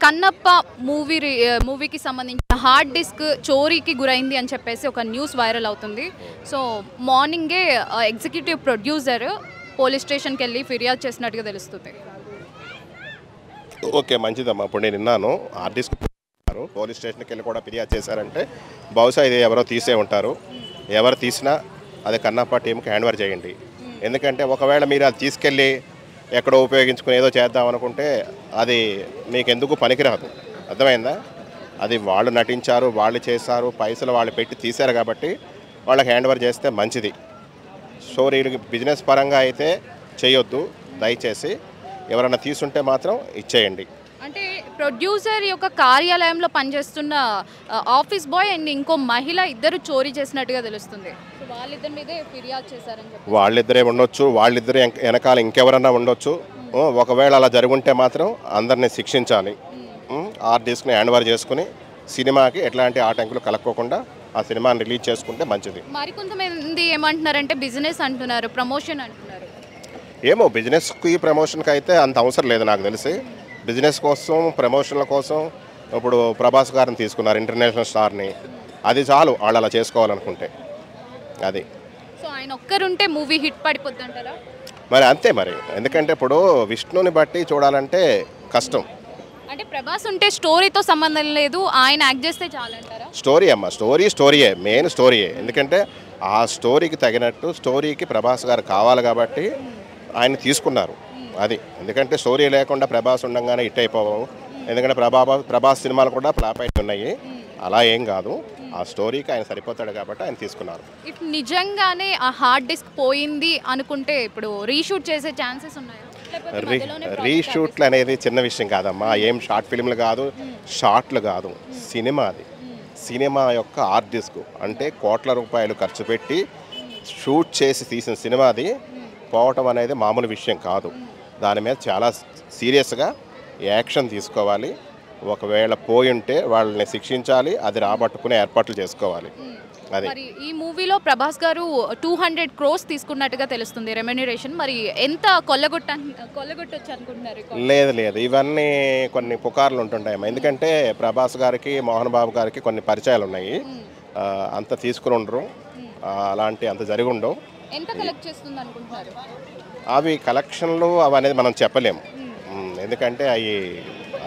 కన్నప్ప మూవీకి సంబంధించిన hard disk చోరీకి గురైంది అని చెప్పేసి ఒక న్యూస్ వైరల్ అవుతుంది. సో మార్నింగే ఎగ్జిక్యూటివ్ ప్రొడ్యూసర్ పోలీస్ స్టేషన్కి వెళ్ళి ఫిర్యాదు చేసినట్టుగా తెలుస్తుంది. ఓకే, మంచిదమ్మా. ఇప్పుడు నేను విన్నాను హార్డ్ డిస్క్ పోలీస్ స్టేషన్కి వెళ్ళి కూడా ఫిర్యాదు చేశారంటే బహుశా ఇది ఎవరో తీసే ఉంటారు. ఎవరు తీసినా అది కన్నప్ప టీంకి హ్యాండ్ ఓవర్ చేయండి. ఎందుకంటే ఒకవేళ మీరు అది తీసుకెళ్ళి ఎక్కడో ఉపయోగించుకుని ఏదో చేద్దాం అనుకుంటే అది మీకు ఎందుకు పనికిరాదు. అర్థమైందా? అది వాళ్ళు నటించారు, వాళ్ళు చేశారు, పైసలు వాళ్ళు పెట్టి తీశారు కాబట్టి వాళ్ళకి హ్యాండ్ ఓవర్ చేస్తే మంచిది. సో వీళ్ళకి బిజినెస్ పరంగా అయితే చేయొద్దు. దయచేసి ఎవరైనా తీసుంటే మాత్రం ఇచ్చేయండి. అంటే ప్రొడ్యూసర్ యొక్క కార్యాలయంలో పనిచేస్తున్న ఆఫీస్ బాయ్ అండ్ ఇంకో మహిళ ఇద్దరు చోరీ చేసినట్టుగా తెలుస్తుంది. సో వాళ్ళిద్దరి మీదే ఫిర్యాదు చేశారని చెప్పి. వాళ్ళిద్దరే ఉండొచ్చు, వాళ్ళిద్దరే వెనకాల ఇంకెవరన్నా ఉండొచ్చు. ఒకవేళ అలా జరుగుంటే మాత్రం అందరినీ శిక్షించాలి. హార్డ్ డిస్క్ని హ్యాండ్ ఓవర్ చేసుకుని సినిమాకి ఎట్లాంటి ఆటంకులు కలక్కోకుండా ఆ సినిమాని రిలీజ్ చేసుకుంటే మంచిది. మరికొంతమంది ఏమంటున్నారంటే బిజినెస్ అంటున్నారు, ప్రమోషన్ అంటున్నారు. ఏమో బిజినెస్కి ప్రమోషన్కి అయితే అంత అవసరం లేదు నాకు తెలిసి. బిజినెస్ కోసం ప్రమోషన్ల కోసం ఇప్పుడు ప్రభాస్ గారిని తీసుకున్నారు, ఇంటర్నేషనల్ స్టార్ని. అది చాలు వాళ్ళు అలా చేసుకోవాలనుకుంటే. అది సో ఆయన ఒక్కరుంటే మూవీ హిట్ పడిపోద్ది అంటారా? మరి అంతే మరి. ఎందుకంటే ఇప్పుడు విష్ణుని బట్టి చూడాలంటే కష్టం. అంటే ప్రభాస్ ఉంటే స్టోరీతో సంబంధం లేదు, ఆయన యాక్ట్ చేస్తే చాలంటారా? స్టోరీ అమ్మ, స్టోరీయే మెయిన్ స్టోరీయే. ఎందుకంటే ఆ స్టోరీకి తగినట్టు స్టోరీకి ప్రభాస్ గారు కావాలి కాబట్టి ఆయన తీసుకున్నారు. అది ఎందుకంటే స్టోరీ లేకుండా ప్రభాస్ ఉండగానే హిట్ అయిపోవు. ఎందుకంటే ప్రభాస్ సినిమాలు కూడా ఫ్లాప్ అయి ఉన్నాయి. అలా ఏం కాదు, ఆ స్టోరీకి ఆయన సరిపోతాడు కాబట్టి ఆయన తీసుకున్నారు. ఇఫ్ నిజంగానే ఆ హార్డ్ డిస్క్ పోయింది అనుకుంటే ఇప్పుడు రీషూట్ చేసే ఛాన్సెస్ ఉన్నాయా? రీషూట్లు అనేది చిన్న విషయం కాదమ్మా. ఏం షార్ట్ ఫిల్మ్లు కాదు, షార్ట్లు కాదు, సినిమాది. సినిమా యొక్క హార్డ్ డిస్క్ అంటే కోట్ల రూపాయలు ఖర్చు పెట్టి షూట్ చేసి తీసిన సినిమాది పోవటం అనేది మామూలు విషయం కాదు. దాని మీద చాలా సీరియస్గా యాక్షన్ తీసుకోవాలి. ఒకవేళ పోయి ఉంటే వాళ్ళని శిక్షించాలి, అది రాబట్టుకునే ఏర్పాట్లు చేసుకోవాలి. అది మరి ఈ మూవీలో ప్రభాస్ గారు 200 crores తీసుకున్నట్టుగా తెలుస్తుంది రెమ్యునరేషన్. మరి ఎంత కొల్లగొట్టొచ్చు అనుకుంటున్నారు? లేదు, ఇవన్నీ కొన్ని పుకార్లు ఉంటుంటాయమ్మా. ఎందుకంటే ప్రభాస్ గారికి మోహన్ బాబు గారికి కొన్ని పరిచయాలు ఉన్నాయి. అంత తీసుకుని ఉండరు, అలాంటి అంత జరిగి ఉండవు. ఎంత కలెక్ట్ చేస్తుంది అనుకుంటున్నారు? అవి కలెక్షన్లు అవనేది మనం చెప్పలేము. ఎందుకంటే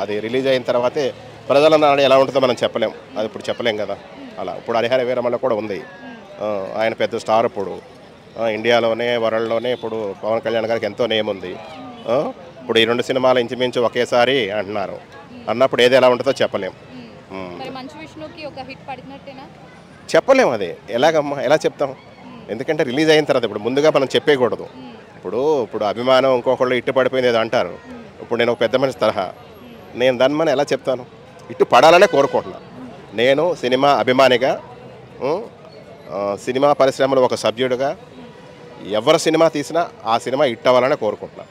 అది రిలీజ్ అయిన తర్వాతే ప్రజల నాడు ఎలా ఉంటుందో మనం చెప్పలేం. అది ఇప్పుడు చెప్పలేం కదా. అలా ఇప్పుడు హరిహర వీరమల్ల కూడా ఉంది. ఆయన పెద్ద స్టార్ ఇప్పుడు ఇండియాలోనే వరల్డ్లోనే. ఇప్పుడు పవన్ కళ్యాణ్ గారికి ఎంతో నేమ్ ఉంది. ఇప్పుడు ఈ రెండు సినిమాలు ఇంచుమించు ఒకేసారి అంటున్నారు. అన్నప్పుడు ఏది ఎలా ఉంటుందో చెప్పలేం. చెప్పలేము. అది ఎలాగమ్మా, ఎలా చెప్తాం? ఎందుకంటే రిలీజ్ అయిన తర్వాత ఇప్పుడు ముందుగా మనం చెప్పేయకూడదు. ఇప్పుడు అభిమానం ఇంకొకళ్ళు ఇట్టు పడిపోయింది ఏదో అంటారు. ఇప్పుడు నేను ఒక పెద్ద మనిషి తరహా, నేను దాన్ని ఎలా చెప్తాను? ఇట్టు పడాలనే కోరుకుంటున్నాను. నేను సినిమా అభిమానిగా, సినిమా పరిశ్రమలో ఒక సభ్యుడిగా ఎవరు సినిమా తీసినా ఆ సినిమా హిట్ అవ్వాలనే కోరుకుంటున్నాను.